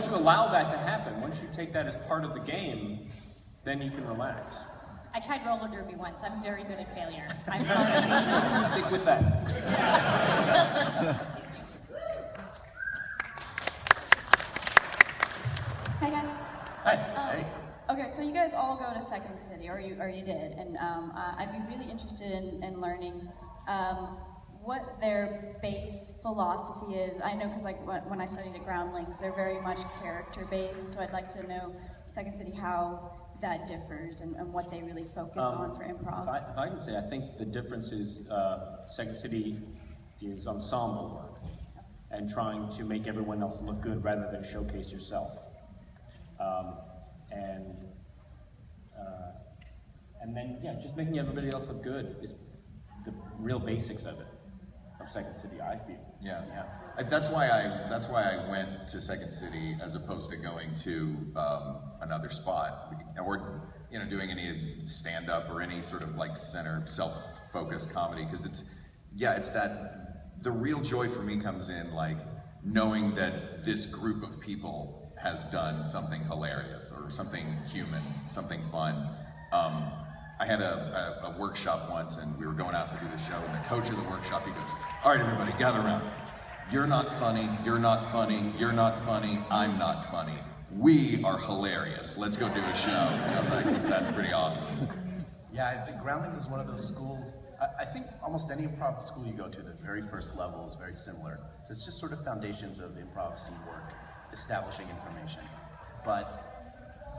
once you allow that to happen, once you take that as part of the game, then you can relax. I tried roller derby once. I'm very good at failure. Stick with that. Hi guys. Hi. Hey. Okay, so you guys all go to Second City, or you did, and I'd be really interested in learning what their base philosophy is. I know because like when I studied at Groundlings, they're very much character based, so I'd like to know Second City how that differs and what they really focus on for improv. If I can say, I think the difference is Second City is ensemble work and trying to make everyone else look good rather than showcase yourself. And then, yeah, just making everybody else look good is the real basics of it, of Second City, I feel. Yeah. That's why I went to Second City as opposed to going to another spot or doing any stand-up or any sort of like center self-focused comedy, because it's that the real joy for me comes in like knowing that this group of people has done something hilarious or something human, something fun. I had a workshop once, and we were going out to do the show, and the coach of the workshop, he goes, "All right, everybody, gather around. You're not funny, you're not funny, you're not funny, I'm not funny. We are hilarious. Let's go do a show." And I was like, that's pretty awesome. Yeah, I think Groundlings is one of those schools. I think almost any improv school you go to, the very first level is very similar. So it's just sort of foundations of improv scene work, establishing information. But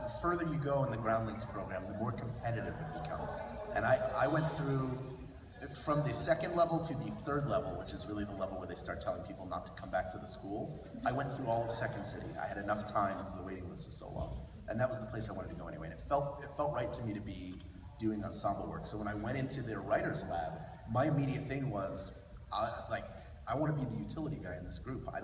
the further you go in the Groundlings program, the more competitive it becomes. And I went through, from the second level to the third level, which is really the level where they start telling people not to come back to the school, I went through all of Second City. I had enough time because the waiting list was so long. And that was the place I wanted to go anyway. And it felt right to me to be doing ensemble work. So when I went into their writer's lab, my immediate thing was, I want to be the utility guy in this group. I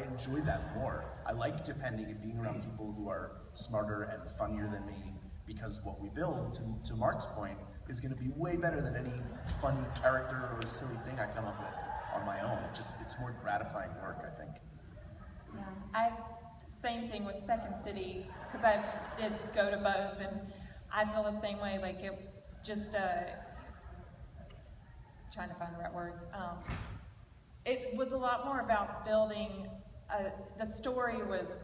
enjoy that more. I like depending and being around people who are smarter and funnier than me, because what we build, to Mark's point, is going to be way better than any funny character or silly thing I come up with on my own. It's more gratifying work, I think. Yeah, same thing with Second City, because I did go to both, and I feel the same way. Like it just trying to find the right words. It was a lot more about building. The story was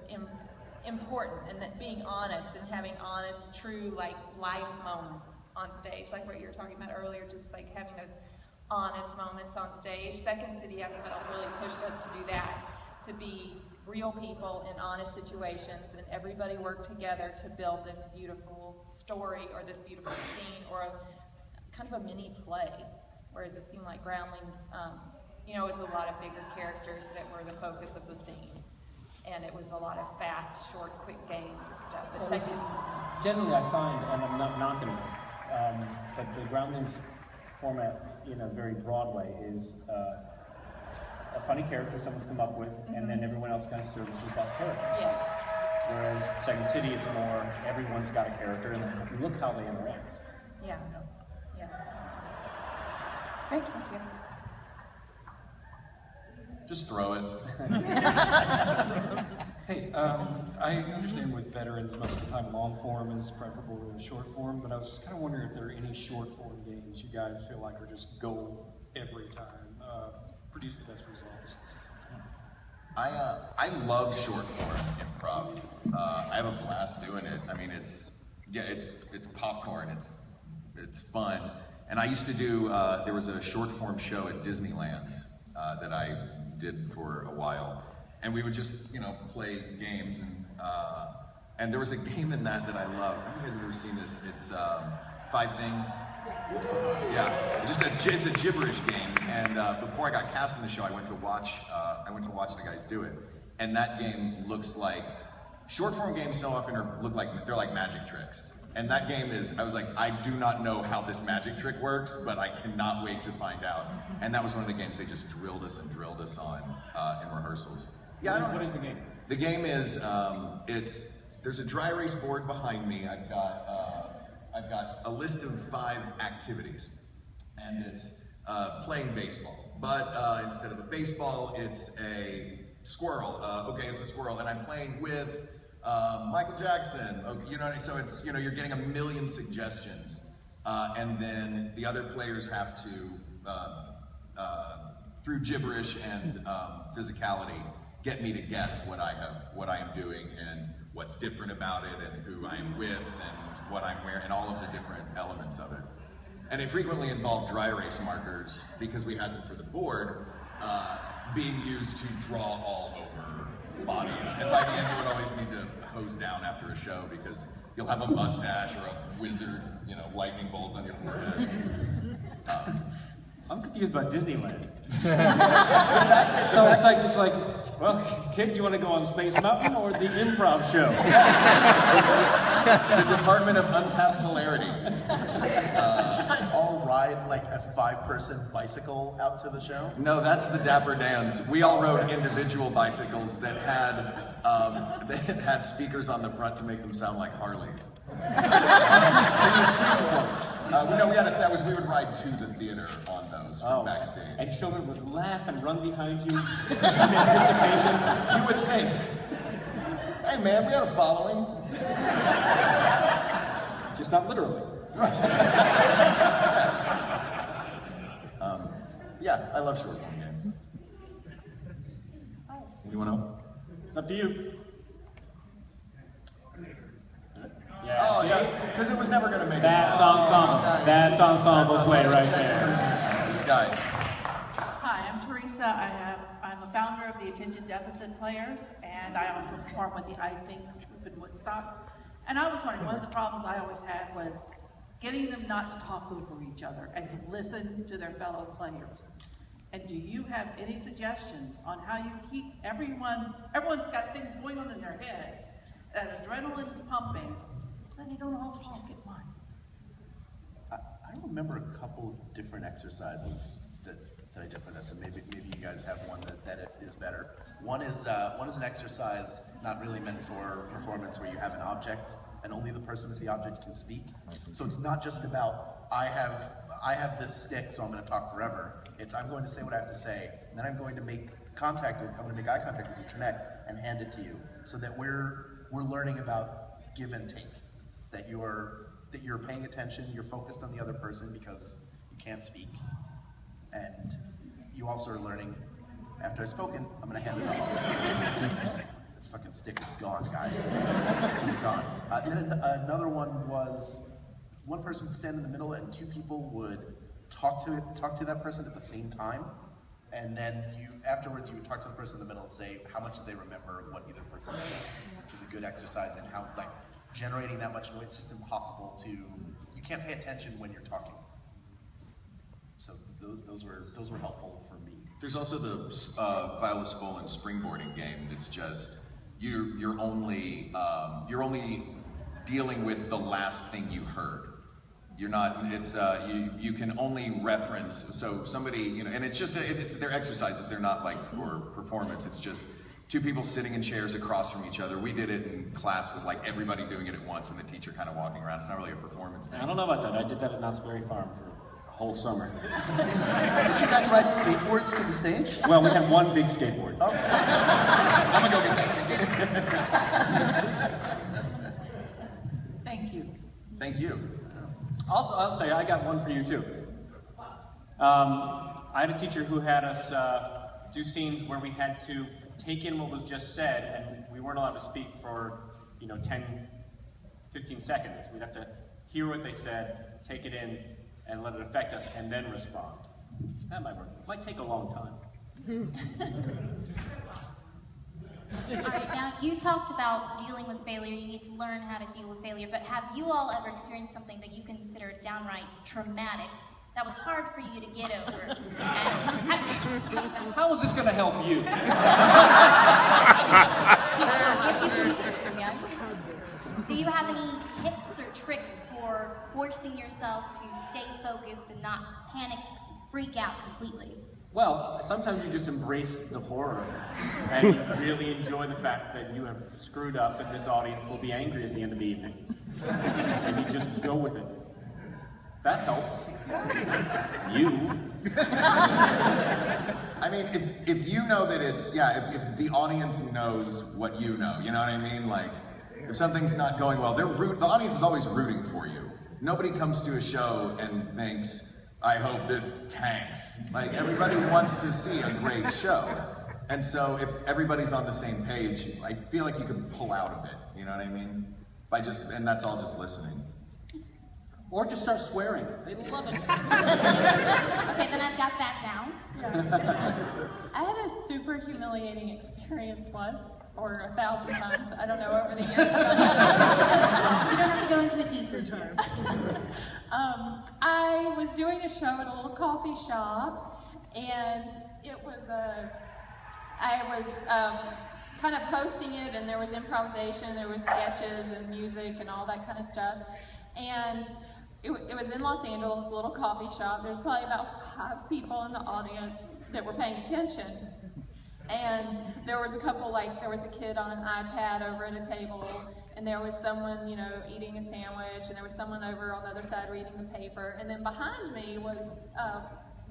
important, and that being honest and having honest, true life moments on stage, like what you were talking about earlier, just like having those honest moments on stage. Second City, I felt really pushed us to do that, to be real people in honest situations, and everybody worked together to build this beautiful story or this beautiful scene or kind of a mini play. Whereas it seemed like Groundlings, it's a lot of bigger characters that were the focus of the scene. And it was a lot of fast, short, quick games and stuff. But generally I find, and I'm not knocking it, that the Groundlings format in a very broad way is a funny character someone's come up with, and then everyone else kind of services that character. Yeah. Whereas Second City is more, everyone's got a character, and look how they interact. Yeah. Great, thank you. Just throw it. Hey, I understand with veterans, most of the time long form is preferable to a short form, but I was just kind of wondering if there are any short form games you guys feel like are just gold every time, produce the best results. I love short form improv. I have a blast doing it. I mean, it's popcorn. It's fun. And I used to do. There was a short form show at Disneyland that I did for a while, and we would just play games, and there was a game in that I love. I don't know if you guys have ever seen this. It's 5 Things. Yeah, it's a gibberish game. And before I got cast in the show, I went to watch the guys do it, and that game looks like short form games. So often look like they're like magic tricks. And that game is, I was like, I do not know how this magic trick works, but I cannot wait to find out. And that was one of the games they just drilled us on in rehearsals. Yeah, what is the game? The game is, there's a dry erase board behind me. I've got a list of 5 activities, and it's playing baseball. But instead of a baseball, it's a squirrel. Okay, it's a squirrel, and I'm playing with Michael Jackson. You know, so it's, you know, you're getting a million suggestions, and then the other players have to, through gibberish and physicality, get me to guess what I am doing, and what's different about it, and who I am with, and what I'm wearing, and all of the different elements of it. And it frequently involved dry erase markers, because we had them for the board, being used to draw all over bodies. And by the end, you would always need to hose down after a show, because you'll have a mustache or a wizard, you know, lightning bolt on your forehead. I'm confused about Disneyland. So It's like, well, kids, you want to go on Space Mountain or the Improv show? The Department of Untapped Hilarity. did you guys all ride like a 5-person bicycle out to the show? No, that's the Dapper Dans. We all rode individual bicycles that had speakers on the front to make them sound like Harleys. We would ride to the theater on those from backstage. And children would laugh and run behind you in anticipation. You would think, hey man, we had a following. Just not literally. Yeah, I love short form games. Anyone else? It's up to you. Yeah. Oh, yeah, because it was never going to make That's it. ensemble. That's ensemble play right there. This guy. Hi, I'm Teresa. I'm a founder of the Attention Deficit Players, and I also perform with the I Think group in Woodstock. And I was wondering, one of the problems I always had was getting them not to talk over each other and to listen to their fellow players. And do you have any suggestions on how you keep everyone's got things going on in their heads, that adrenaline's pumping, so they don't all talk at once? I remember a couple of different exercises that I did for this, and maybe you guys have one that is better. One is an exercise not really meant for performance, where you have an object and only the person with the object can speak. So it's not just about I have this stick, so I'm going to talk forever. It's I'm going to say what I have to say, and then I'm going to make eye contact with you, connect, and hand it to you, so that we're learning about give and take. That you're paying attention, you're focused on the other person because you can't speak, and you also are learning. After I've spoken, I'm going to hand it off. The fucking stick is gone, guys. It's gone. Then another one was one person would stand in the middle, and 2 people would talk to that person at the same time, and then afterwards you would talk to the person in the middle and say how much did they remember of what either person said, which is a good exercise in how generating that much noise. It's just impossible you can't pay attention when you're talking. So those were helpful for me. There's also the Viola Spolin springboarding game. That's just you're only dealing with the last thing you heard. You're not. It's you can only reference. So somebody, and it's just it's their exercises. They're not like for performance. It's just 2 people sitting in chairs across from each other. We did it in class with everybody doing it at once, and the teacher kind of walking around. It's not really a performance thing. I don't know about that. I did that at Knott's Berry Farm for a whole summer. Did you guys ride skateboards to the stage? Well, we had one big skateboard. Okay. I'm gonna go get that. Thank you. Thank you. I'll say I got one for you too. I had a teacher who had us do scenes where we had to take in what was just said, and we weren't allowed to speak for 10, 15 seconds. We'd have to hear what they said, take it in, and let it affect us, and then respond. That might work. It might take a long time. All right, now you talked about dealing with failure. You need to learn how to deal with failure, but have you all ever experienced something that you consider downright traumatic that was hard for you to get over? How is this going to help you? If you can picture me, do you have any tips or tricks for forcing yourself to stay focused and not panic, freak out completely? Well, sometimes you just embrace the horror and really enjoy the fact that you have screwed up and this audience will be angry at the end of the evening. And you just go with it. That helps. You I mean, if you know that it's, if the audience knows what you know what I mean? Like, if something's not going well, the audience is always rooting for you. Nobody comes to a show and thinks, I hope this tanks. Like, everybody wants to see a great show. And so if everybody's on the same page, I feel like you can pull out of it, you know what I mean? And that's all just listening. Or just start swearing. They love it. Okay, then I've got that down. I had a super humiliating experience once, or 1,000 times, I don't know, over the years. You don't have to go into it deeper. I was doing a show at a little coffee shop, and it was I was kind of hosting it, and there was improvisation, there was sketches and music and all that kind of stuff. And it was in Los Angeles, a little coffee shop. There's probably about 5 people in the audience that were paying attention. And there was a couple, there was a kid on an iPad over at a table, and there was someone, eating a sandwich, and there was someone over on the other side reading the paper. And then behind me was a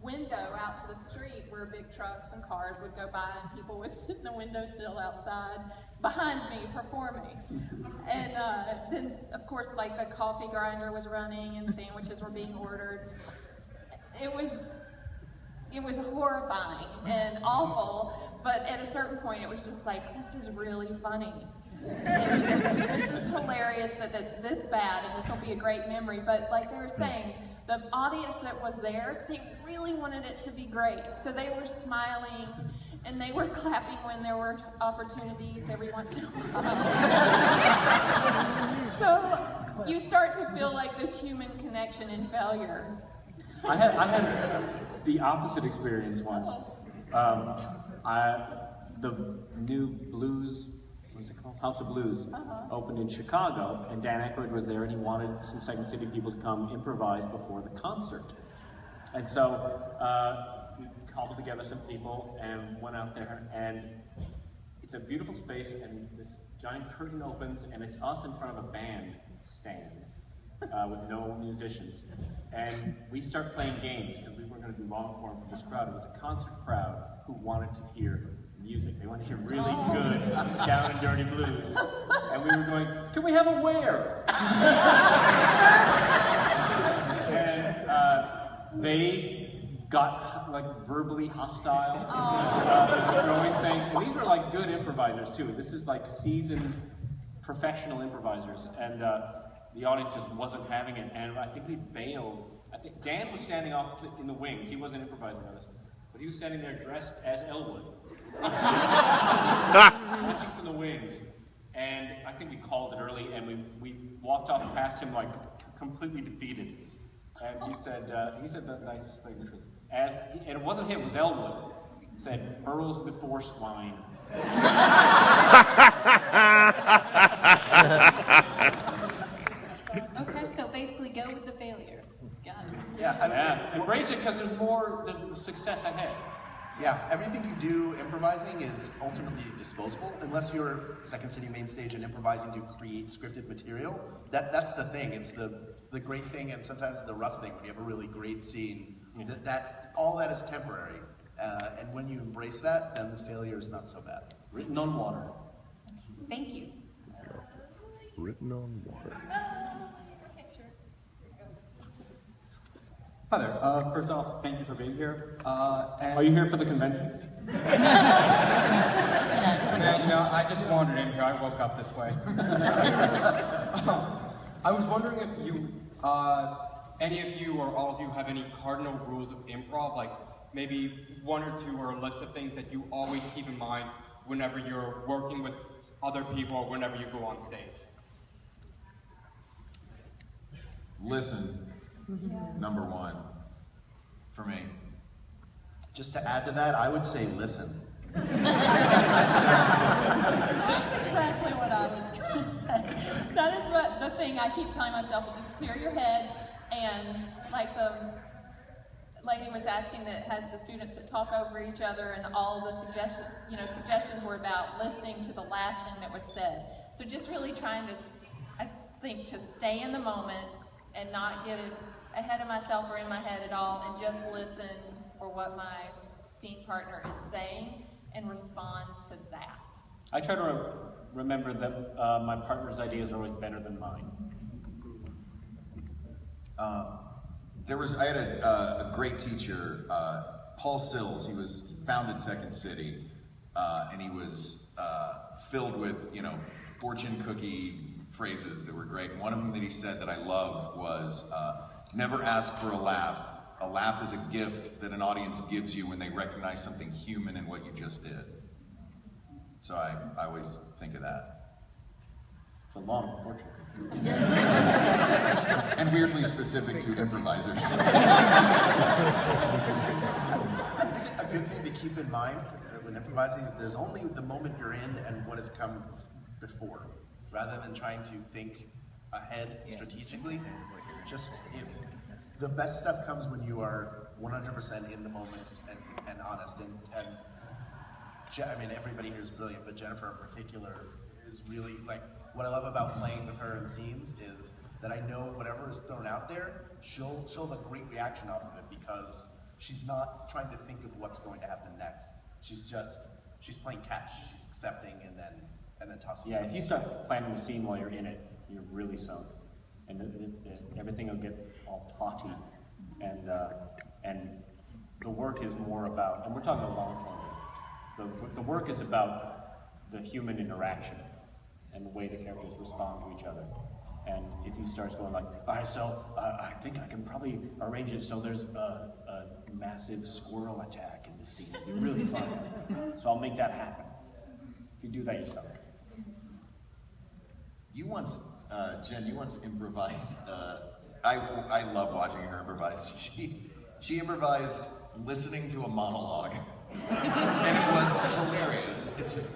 window out to the street where big trucks and cars would go by, and people would sit in the windowsill outside behind me performing. And then, of course, the coffee grinder was running and sandwiches were being ordered. It was horrifying and awful, but at a certain point it was just this is really funny. And this is hilarious that it's this bad, and this will be a great memory. But like they were saying, the audience that was there, they really wanted it to be great. So they were smiling, and they were clapping when there were opportunities every once in a while. So you start to feel like this human connection in failure. I had the opposite experience once. The new Blues, what's it called? House of Blues, opened in Chicago, and Dan Aykroyd was there, and he wanted some Second City people to come improvise before the concert. And so we cobbled together some people and went out there, and it's a beautiful space, and this giant curtain opens, and it's us in front of a band stand with no musicians. And we start playing games, because we weren't going to do long form for this crowd. It was a concert crowd who wanted to hear music. They wanted to hear really good down and dirty blues. And we were going, can we have a where? And they got verbally hostile, throwing things. And these were good improvisers too. This is seasoned professional improvisers. And the audience just wasn't having it. And I think we bailed. I think Dan was standing off in the wings. He wasn't improvising with us. But he was standing there dressed as Elwood. Watching from the wings, and I think we called it early, and we walked off past him completely defeated. And he said the nicest thing, which was and it wasn't him, it was Elwood. He said, "Pearls before swine." Okay, so basically go with the failure. Got it. Yeah, embrace it, because there's success ahead. Yeah, everything you do improvising is ultimately disposable, unless you're Second City main stage and improvising to create scripted material. That's the thing. It's the great thing, and sometimes the rough thing when you have a really great scene. That all that is temporary, and when you embrace that, then the failure is not so bad. Written on water. Thank you. Written on water. Okay, sure. Hi there. First off, thank you for being here. Are you here for the convention? I just wandered in here. I woke up this way. I was wondering if you, any of you or all of you have any cardinal rules of improv, maybe one or two, or a list of things that you always keep in mind whenever you're working with other people or whenever you go on stage. Listen. Number one, for me. Just to add to that, I would say listen. That's exactly what I was going to say. That is what the thing I keep telling myself, is just clear your head, and the lady was asking that has the students that talk over each other, and all the suggestions were about listening to the last thing that was said. So just really trying to, I think, to stay in the moment and not get ahead of myself or in my head at all, and just listen for what my scene partner is saying and respond to that. I try to remember that my partner's ideas are always better than mine. I had a great teacher, Paul Sills. He founded Second City, and he was filled with, fortune cookie phrases that were great. One of them that he said that I loved was, never ask for a laugh. A laugh is a gift that an audience gives you when they recognize something human in what you just did. So I always think of that. It's a long fortune cookie. And weirdly specific to improvisers. I think a good thing to keep in mind when improvising is there's only the moment you're in and what has come before, rather than trying to think ahead strategically. The best stuff comes when you are 100% in the moment and honest. And everybody here is brilliant, but Jennifer in particular is really, like, what I love about playing with her in scenes is that I know whatever is thrown out there, she'll have a great reaction off of it because she's not trying to think of what's going to happen next. She's playing catch. She's accepting and then tossing. Yeah, if you start planning the scene while you're in it, you're really sunk, and everything will get all plotty, and the work is more about, and we're talking about long form. The work is about the human interaction and the way the characters respond to each other. And if you start going like, all right, so I think I can probably arrange it so there's a massive squirrel attack in the scene. It'd be really fun. So I'll make that happen. If you do that, you're sunk. Jen, you once improvised. I love watching her improvise. She improvised listening to a monologue, and it was hilarious. It's just.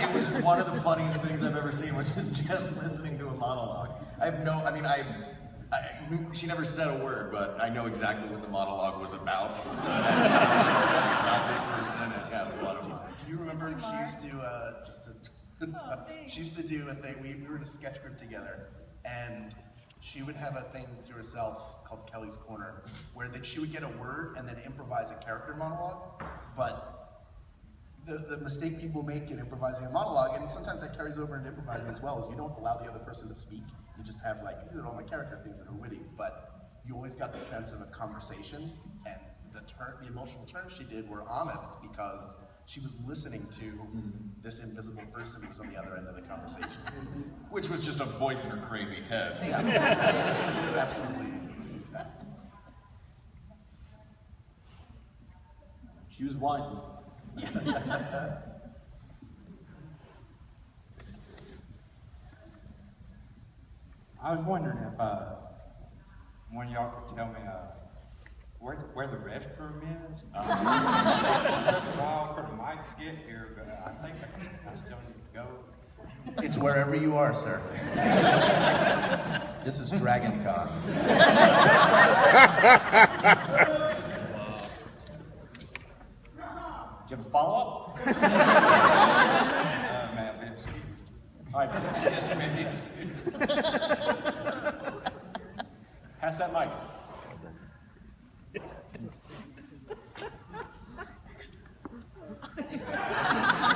It was one of the funniest things I've ever seen, was just Jen listening to a monologue. She never said a word, but I know exactly what the monologue was about. And how she felt about this person, and yeah, it was a lot of fun. Do you remember she used to she used to do a thing, we were in a sketch group together, and she would have a thing to herself called Kelly's Corner, where she would get a word and then improvise a character monologue, but the mistake people make in improvising a monologue, and sometimes that carries over into improvising as well, is you don't allow the other person to speak. You just have these are all my character things that are witty, but you always got the sense of a conversation, and the emotional turns she did were honest because she was listening to this invisible person who was on the other end of the conversation. Which was just a voice in her crazy head. Yeah, absolutely. She was wise. I was wondering if one of y'all could tell me where the restroom is. It took a while for the mic to get here, but I think I still need to go. It's wherever you are, sir. This is Dragon Con. Do you have a follow-up? May I be excused? All right. Yes, you may be excused. Pass that mic.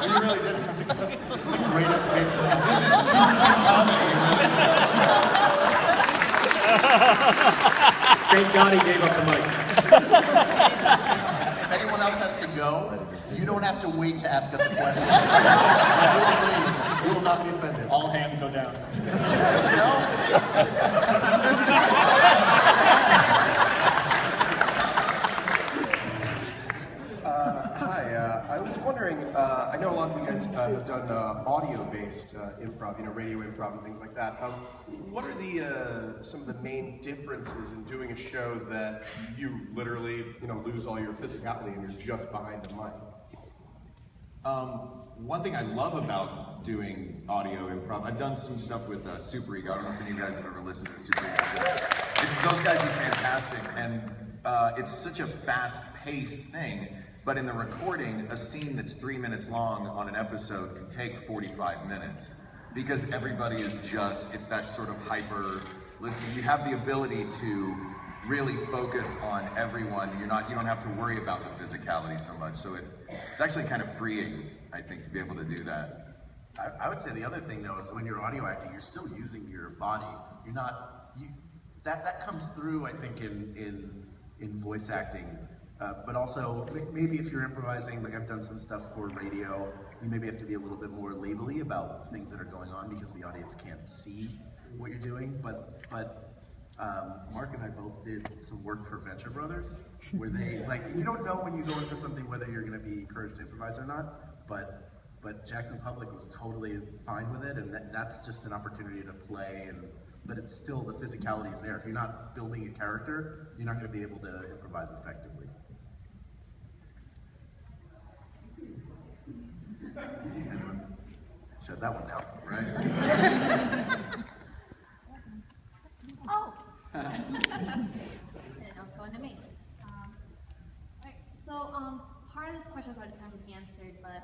You really didn't have to go. This is the greatest bit. This is true comedy, really. Thank God he gave up the mic. If anyone else has to go, you don't have to wait to ask us a question. Feel free. We will not be offended. All hands go down. Hi, I was wondering, I know a lot of you guys have done audio-based improv, radio improv and things like that. What are some of the main differences in doing a show that you literally, lose all your physicality and you're just behind the mic? One thing I love about doing audio improv, I've done some stuff with Super Ego. I don't know if any of you guys have ever listened to the Super Ego show. Those guys are fantastic, and it's such a fast-paced thing. But in the recording, a scene that's 3 minutes long on an episode can take 45 minutes because everybody is it's that sort of hyper listening. You have the ability to really focus on everyone. You don't have to worry about the physicality so much. So it's actually kind of freeing, I think, to be able to do that. I would say the other thing though is when you're audio acting, you're still using your body. You're not, that comes through, I think, in voice acting. But also, maybe if you're improvising, like I've done some stuff for radio, you maybe have to be a little bit more labely about things that are going on because the audience can't see what you're doing. But Mark and I both did some work for Venture Brothers, where they, like, you don't know when you go in for something whether you're going to be encouraged to improvise or not, but Jackson Public was totally fine with it, and that's just an opportunity to play, but it's still, the physicality is there. If you're not building a character, you're not going to be able to improvise effectively. Anyone? Shut that one down, right? Oh! I didn't know it was going to me. Alright, so part of this question is already kind of answered, but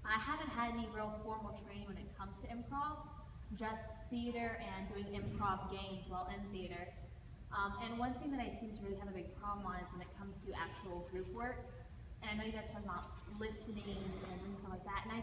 I haven't had any real formal training when it comes to improv, just theater and doing improv games while in theater. And one thing that I seem to really have a big problem on is when it comes to actual group work. And I know you guys talk about listening and stuff like that. And I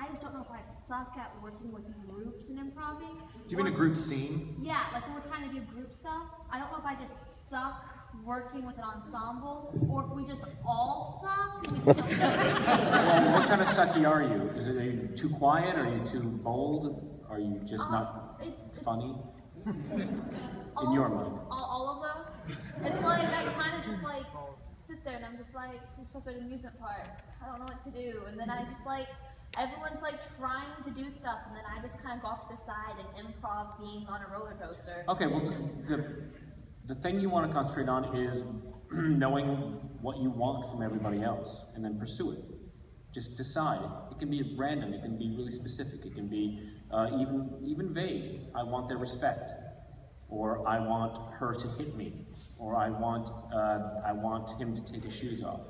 just don't know if I suck at working with groups and improving. Do you mean a group scene? Yeah, like when we're trying to do group stuff. I don't know if I just suck working with an ensemble, or if we just all suck. We just don't know. Well, what kind of sucky are you? Are you too quiet? Are you too bold? Are you just not funny? In your mind. All of those. It's like I kind of just like sit there and I'm just like, I'm supposed to go to an amusement park. I don't know what to do. And then I just like, everyone's like trying to do stuff, and then I just kind of go off to the side and improv being on a roller coaster. Okay, well, the thing you want to concentrate on is knowing what you want from everybody else, and then pursue it. Just decide. It can be random. It can be really specific. It can be even vague. I want their respect, or I want her to hit me, or I want him to take his shoes off.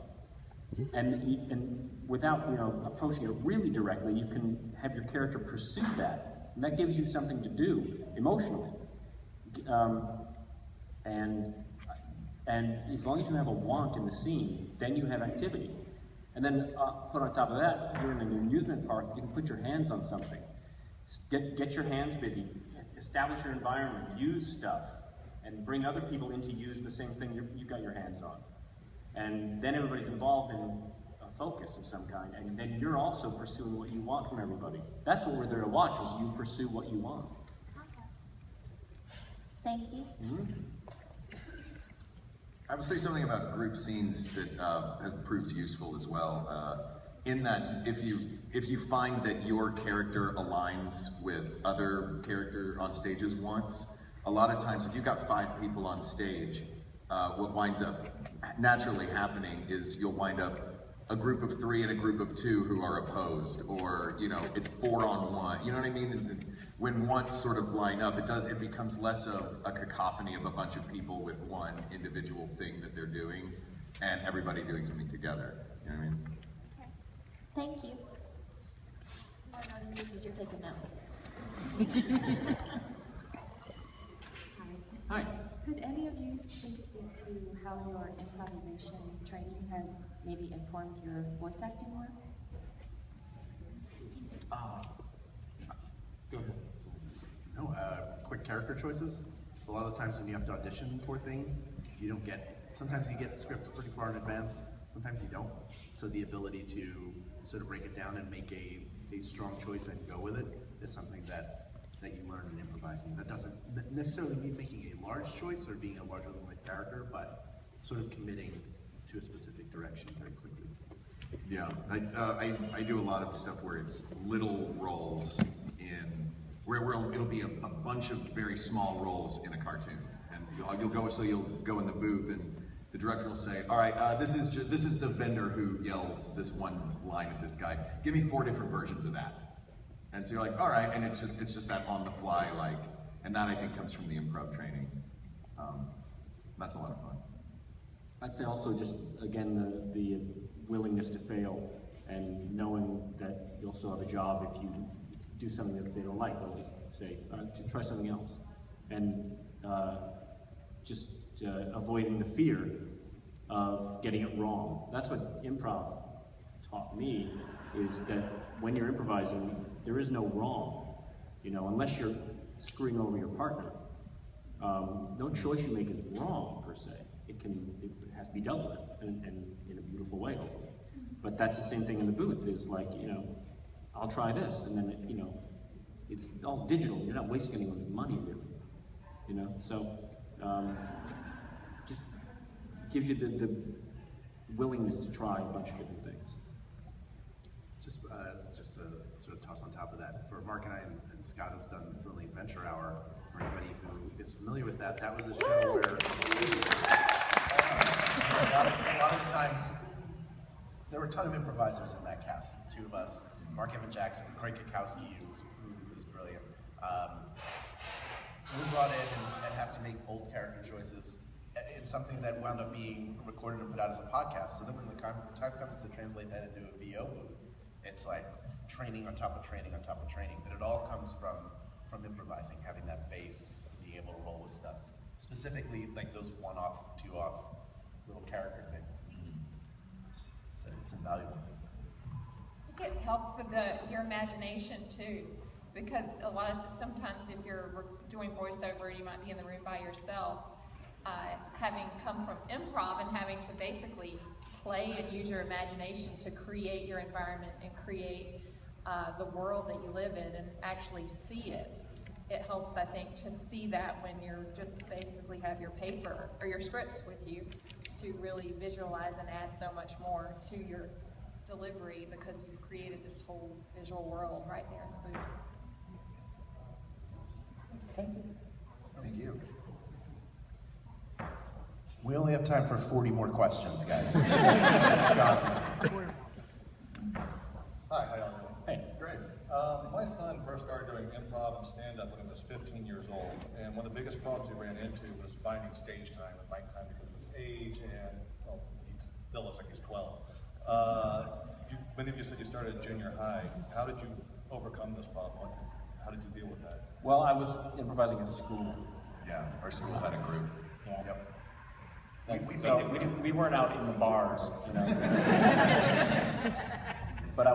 And without approaching it really directly, you can have your character pursue that, and that gives you something to do emotionally. And as long as you have a want in the scene, then you have activity. And then put on top of that, if you're in an amusement park, you can put your hands on something. Get your hands busy, establish your environment, use stuff, and bring other people in to use the same thing you got your hands on. And then everybody's involved in a focus of some kind, and then you're also pursuing what you want from everybody. That's what we're there to watch, is you pursue what you want. Okay. Thank you. Mm-hmm. I would say something about group scenes that proves useful as well. In that, if you find that your character aligns with other character on stage's wants, a lot of times if you've got 5 people on stage, what winds up naturally happening is you'll wind up a group of 3 and a group of 2 who are opposed, or it's 4 on 1. You know what I mean? And when wants sort of line up, it becomes less of a cacophony of a bunch of people with one individual thing that they're doing, and everybody doing something together. You know what I mean? Okay. Thank you. I know you're taking notes. Hi. Could any of you please speak to how your improvisation training has maybe informed your voice acting work? Go ahead. No, quick character choices. A lot of the times when you have to audition for things, you don't get, sometimes you get scripts pretty far in advance, sometimes you don't. So the ability to sort of break it down and make a strong choice and go with it is something that you learn in improvising. That doesn't necessarily mean making a large choice or being a larger than life character, but sort of committing to a specific direction very quickly. Yeah, I do a lot of stuff where it's little roles where it'll be a bunch of very small roles in a cartoon, and you'll go in the booth, and the director will say, all right, this is the vendor who yells this one line at this guy. Give me 4 different versions of that. And so you're like, all right, and it's just that on the fly, and that I think comes from the improv training. That's a lot of fun. I'd say also just, again, the willingness to fail, and knowing that you'll still have a job if you do something that they don't like. They'll just say, to try something else. And just avoiding the fear of getting it wrong. That's what improv taught me, is that when you're improvising, there is no wrong, you know, unless you're screwing over your partner. No choice you make is wrong, per se. It has to be dealt with, and in a beautiful way, hopefully. But that's the same thing in the booth, is like, you know, I'll try this, and then, you know, it's all digital. You're not wasting anyone's money, really, you know? So, just gives you the willingness to try a bunch of different things. Just to sort of toss on top of that, for Mark and I, and Scott has done Thrilling Adventure Hour. For anybody who is familiar with that, that was a show where a lot of the times there were a ton of improvisers in that cast. The two of us, Mark Evan Jackson, Craig Kukowski, who was brilliant. We were brought in and have to make bold character choices. It's something that wound up being recorded and put out as a podcast. So then when the time comes to translate that into a VO booth, it's like training on top of training on top of training. But it all comes from improvising, having that base, being able to roll with stuff. Specifically, like those one-off, two-off little character things. So it's invaluable. I think it helps with your imagination too, because sometimes if you're doing voiceover, you might be in the room by yourself. Having come from improv and having to basically play and use your imagination to create your environment and create the world that you live in and actually see it. It helps, I think, to see that when you're just basically have your paper or your script with you, to really visualize and add so much more to your delivery, because you've created this whole visual world right there in the booth. Thank you. Thank you. We only have time for 40 more questions, guys. Go. Hi, how y'all doing? Hey. Great. My son first started doing improv and stand-up when he was 15 years old, and one of the biggest problems he ran into was finding stage time at night time because of his age, and well, he still looks like he's 12. Many of you said you started at junior high. How did you overcome this problem? How did you deal with that? Well, I was improvising at school. Yeah, our school had a group. Yeah. Yep. We weren't out in the bars, you know. but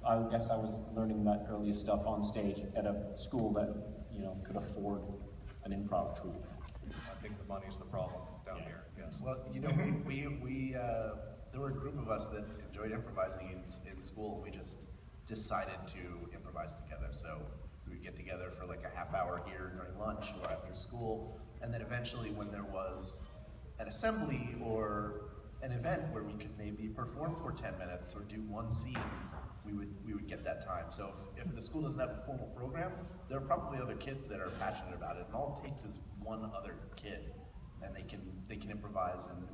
I guess I was learning that early stuff on stage at a school that, you know, could afford an improv troupe. I think the money's the problem down here. Yes. Well, you know, we there were a group of us that enjoyed improvising in school. We just decided to improvise together. So we would get together for like a half hour here during lunch or after school. And then eventually when there was an assembly or an event where we could maybe perform for 10 minutes or do one scene, we would get that time. So if the school doesn't have a formal program, there are probably other kids that are passionate about it, and all it takes is one other kid, and they can improvise and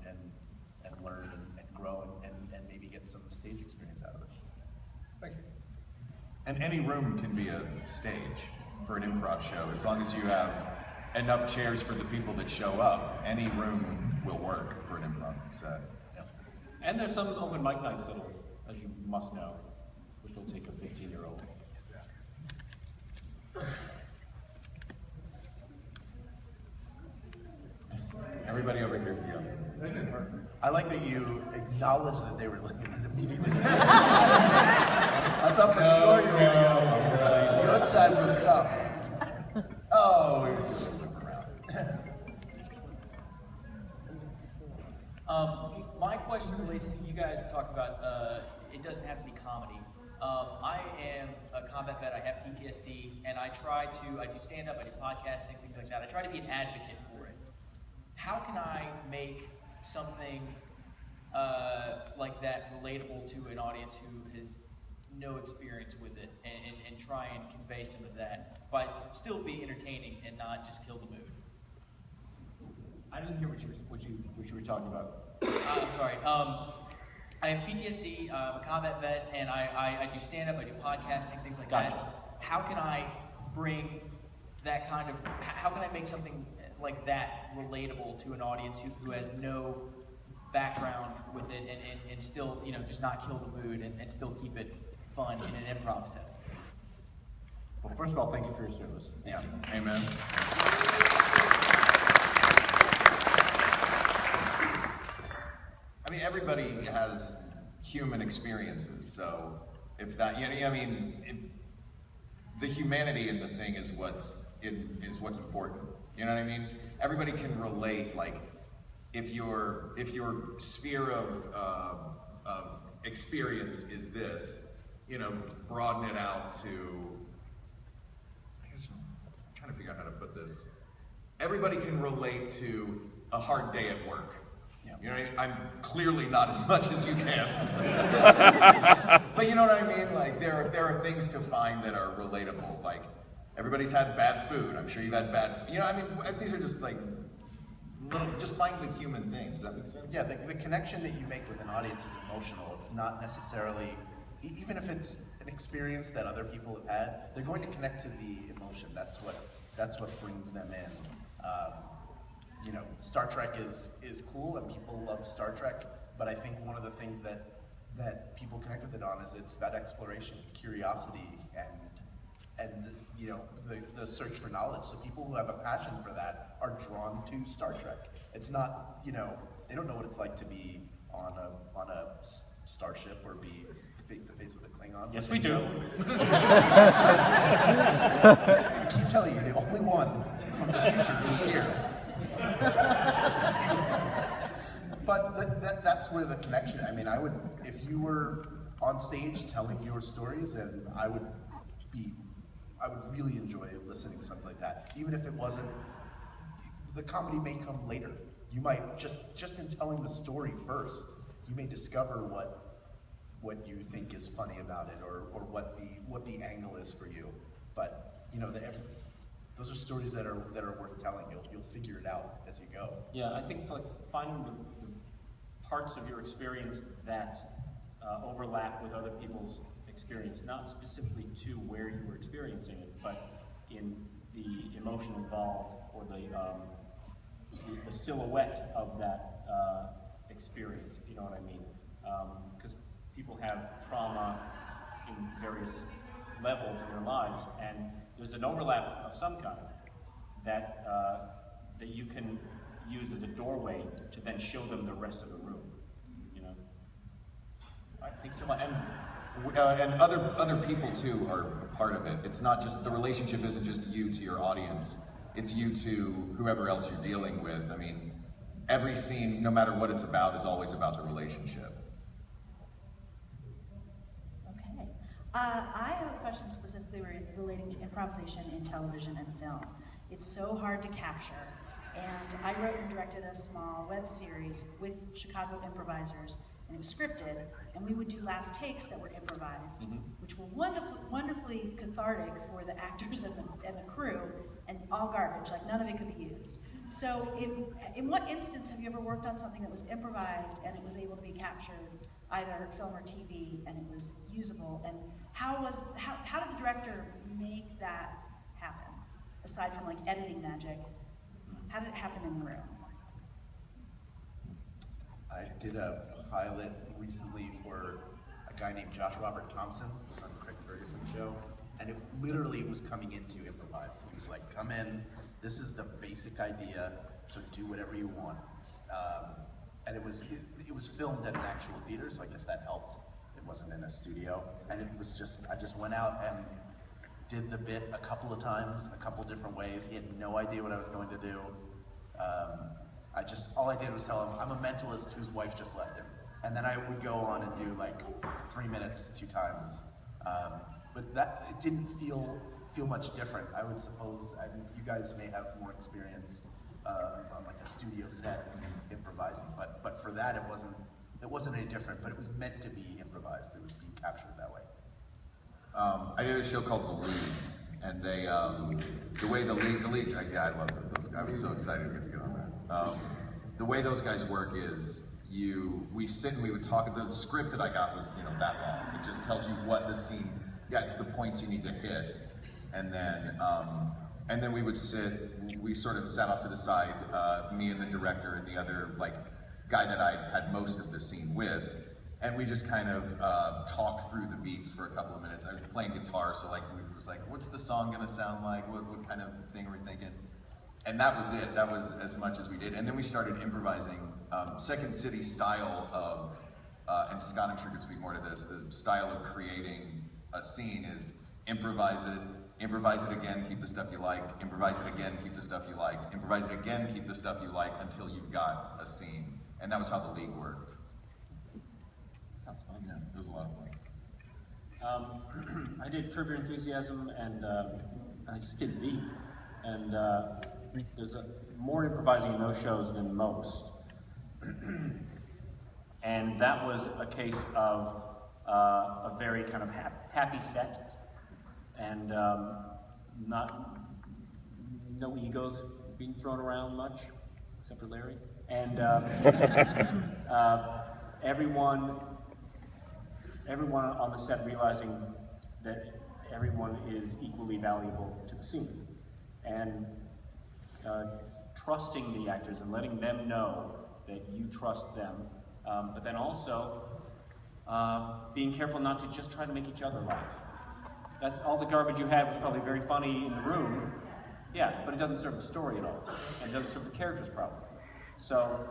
learn and grow and maybe get some stage experience out of it. Thank you. And any room can be a stage for an improv show, as long as you have enough chairs for the people that show up. Any room will work for an improv set. Yeah. And there's some open mic nights that'll, as you must know, which will take a 15-year-old. Everybody over here is young. I like that you acknowledge that they were looking at immediately. I thought for sure you were going to go, your time will come. Oh, he was doing a loop around. My question relates to, you guys were talking about, it doesn't have to be comedy. I am a combat vet, I have PTSD, and I do stand-up, I do podcasting, things like that. I try to be an advocate for it. How can I make something like that relatable to an audience who has no experience with it, and try and convey some of that, but still be entertaining and not just kill the mood? I didn't hear what you were talking about. I'm sorry. I have PTSD, I'm a combat vet, and I do stand-up, I do podcasting, things like that. How can I bring that kind of, how can I make something like that relatable to an audience who has no background with it, and still, you know, just not kill the mood and still keep it fun in an improv setting? Well, first of all, thank you for your service. Yeah. Amen. everybody has human experiences. So if that, I mean, the humanity in the thing is what's important. You know what I mean? Everybody can relate. Like, if your sphere of experience is this, broaden it out to. I guess I'm trying to figure out how to put this. Everybody can relate to a hard day at work. You know what I mean? I'm clearly not as much as you can. But you know what I mean? Like, there are things to find that are relatable. Like, everybody's had bad food. I'm sure you've had bad food. I mean, these are just like just find the human things. Does that make sense? Yeah, the connection that you make with an audience is emotional. It's not necessarily, even if it's an experience that other people have had, they're going to connect to the emotion. That's what brings them in. Star Trek is cool and people love Star Trek, but I think one of the things that people connect with it on is it's about exploration, curiosity, and the search for knowledge. So people who have a passion for that are drawn to Star Trek. It's not, they don't know what it's like to be on a starship or be face to face with a Klingon. Yes, we do. I keep telling you, the only one from the future who's here. But that's where the connection. I mean, if you were on stage telling your stories, and I would really enjoy listening to something like that. Even if it wasn't, the comedy may come later. You might just in telling the story first, you may discover what you think is funny about it, or what the angle is for you. But those are stories that are worth telling. You'll figure it out as you go. Yeah, I think finding the parts of your experience that overlap with other people's experience, not specifically to where you were experiencing it, but in the emotion involved or the silhouette of that experience, if you know what I mean. Because people have trauma in various levels in their lives, and there's an overlap of some kind that you can use as a doorway to then show them the rest of the room. All right, thanks so much. And other people too are a part of it. It's not just, the relationship isn't just you to your audience. It's you to whoever else you're dealing with. I mean, every scene, no matter what it's about, is always about the relationship. Okay. I have a question specifically relating to improvisation in television and film. It's so hard to capture. And I wrote and directed a small web series with Chicago improvisers, and it was scripted, and we would do last takes that were improvised, which were wonderfully cathartic for the actors and the crew, and all garbage, like none of it could be used. So in what instance have you ever worked on something that was improvised and it was able to be captured, either film or TV, and it was usable, and how did the director make that happen, aside from like editing magic? How did it happen in the room? I did a pilot recently for a guy named Josh Robert Thompson, who was on the Craig Ferguson show, and it literally was coming into improvise. He was like, come in, this is the basic idea, so do whatever you want. And it was filmed at an actual theater, so I guess that helped. It wasn't in a studio, and it was I just went out and did the bit a couple of times, a couple different ways. He had no idea what I was going to do. All I did was tell him, I'm a mentalist whose wife just left him. And then I would go on and do like 3 minutes 2 times. But it didn't feel much different. I would suppose, you guys may have more experience on like a studio set improvising, but for that it wasn't any different, but it was meant to be improvised. It was being captured that way. I did a show called The League, and they, the way the League, I love those guys. I was so excited to get to get on that. The way those guys work is we sit and we would talk. The script that I got was that long. It just tells you what the scene, it's the points you need to hit, and then we would sit. We sort of sat off to the side, me and the director and the other guy that I had most of the scene with. And we just kind of talked through the beats for a couple of minutes. I was playing guitar, so we was like, what's the song gonna sound like? What kind of thing are we thinking? And that was it. That was as much as we did. And then we started improvising. Second City style of, and Scott, I'm sure could speak more to this, the style of creating a scene is improvise it again, keep the stuff you liked, improvise it again, keep the stuff you liked, improvise it again, keep the stuff you liked until you've got a scene. And that was how the league worked. Sounds fun. Yeah, it was a lot of fun. I did Curb Your Enthusiasm, and I just did Veep. And there's more improvising in those shows than most. And that was a case of a very kind of happy set, and no egos being thrown around much, except for Larry. And everyone on the set realizing that everyone is equally valuable to the scene, and trusting the actors and letting them know that you trust them, but then also being careful not to just try to make each other laugh. That's all the garbage you had was probably very funny in the room, yeah, but it doesn't serve the story at all, and it doesn't serve the characters probably. So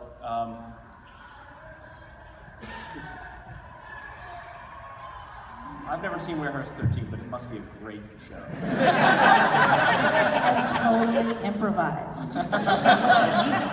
I've never seen Warehouse 13, but it must be a great show. And totally improvised. Which is what's amazing.